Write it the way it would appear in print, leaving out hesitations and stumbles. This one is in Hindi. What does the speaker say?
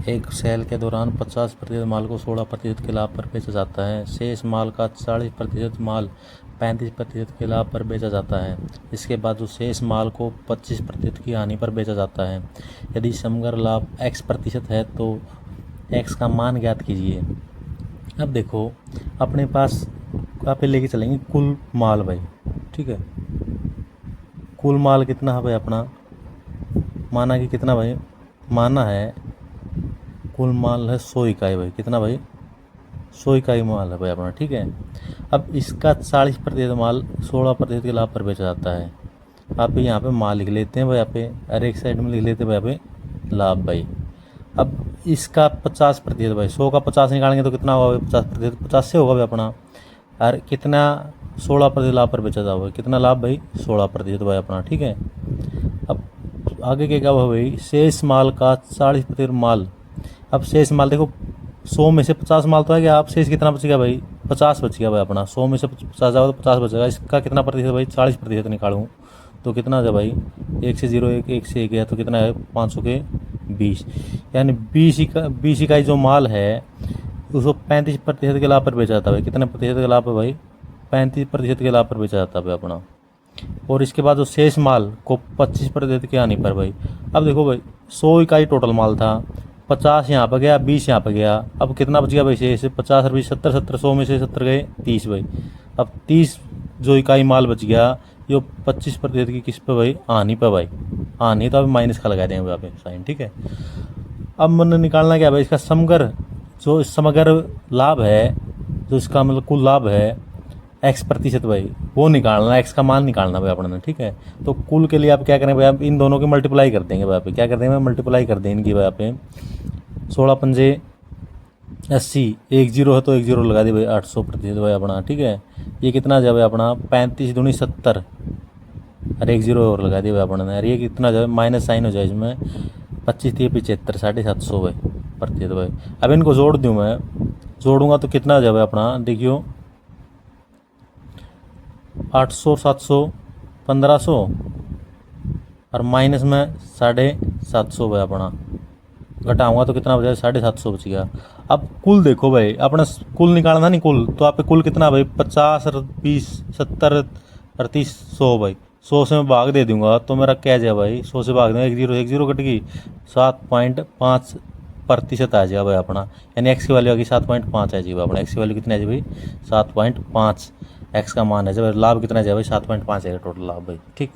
एक सेल के दौरान 50% माल को 16% के लाभ पर बेचा जाता है। शेष माल का 40% माल 35% के लाभ पर बेचा जाता है। इसके बाद जो शेष माल को 25% की हानि पर बेचा जाता है। यदि समग्र लाभ x% है तो x का मान ज्ञात कीजिए। अब देखो अपने पास आप लेके चलेंगे कुल माल भाई, ठीक है। कुल माल कितना है भाई अपना, माना कि कितना भाई, माना है कुल माल है 100 इकाई भाई, कितना भाई 100 इकाई माल है भाई अपना, ठीक है। अब इसका 40% माल 16% के लाभ पर बेचा जाता है। आप यहाँ पे माल लिख लेते हैं भाई यहाँ पे, और एक साइड में लिख लेते हैं भाई यहाँ पे लाभ भाई। अब इसका 50% भाई, 100 का 50 निकालेंगे तो कितना होगा भाई, 50%, 50 से होगा भाई अपना। और कितना 16% लाभ पर बेचा जाएगा, कितना लाभ भाई 16% भाई अपना, ठीक है। अब आगे क्या हुआ भाई, शेष माल का 40% माल। अब शेष माल देखो 100 में से 50 माल तो आ गया, अब शेष कितना बचेगा भाई, 50 बच गया भाई अपना। 100 में से 50 जाएगा तो 50 बचेगा। इसका कितना प्रतिशत भाई, 40% निकालूँ तो कितना है भाई, 1 से 0 1 से 1 है तो कितना है 500 के 20, यानी 20 इकाई जो माल है उसको 35% के लाभ पर बेचा जाता है भाई। कितने प्रतिशत के लाभ है भाई, 35% के लाभ पर बेचा जाता है भाई अपना। और इसके बाद जो शेष माल को 25% की हानि पर भाई। अब देखो भाई 100 इकाई टोटल माल था, 50 यहाँ पर गया, 20 यहाँ पर गया, अब कितना बच गया भाई शेष, 50 और 20 70, 70, 100 में से 70 गए 30 भाई। अब 30 जो इकाई माल बच गया ये 25% की किस पे भाई, हानि पे भाई। हानि तो अभी माइनस का लगा देंगे यहाँ पे साइन, ठीक है। अब मैंने निकालना क्या भाई, इसका समग्र जो समग्र लाभ है, जो इसका मतलब कुल लाभ है x% भाई, वो निकालना, x का मान निकालना भाई अपने, ठीक है। तो कुल के लिए आप क्या करें भाई, आप इन दोनों की मल्टीप्लाई कर देंगे भाई, क्या कर देंगे, मल्टीप्लाई कर देंगे इनकी भाई यहाँ पे। 16 पंजे 80, 1 0 है तो 1 0 लगा दी भाई, 800% भाई अपना, ठीक है। ये कितना जाए भाई अपना, 35 दूनी 70 और 1 0 और लगा दिया भाई अपने। यार ये कितना जाए, माइनस साइन हो जाए इसमें, 25 3 75, 750 भाई प्रतिशत भाई। अब इनको जोड़ दूँ मैं, जोड़ूंगा तो कितना जाए भाई अपना, देखियो 800 700 1500 और माइनस में 750 भाई अपना, घटाऊंगा तो कितना बचा, 750 बच गया। अब कुल देखो भाई अपना, कुल निकालना नहीं कुल, तो आप पे कुल कितना भाई, 50 और 20 70 और 30 100 भाई। 100 से मैं भाग दे दूंगा तो मेरा क्या जाए भाई, 100 से भाग दूंगा, 1 0 कट गई, 7.5% आ जाएगा भाई अपना। यानी एक्स की वैल्यू आ गई 7.5 आ जाएगी अपना। एक्स की वैल्यू कितनी आ जाए भाई, 7.5 एक्स का मान है। जब लाभ कितना जाए भाई, 7.5 आएगा टोटल लाभ भाई, ठीक।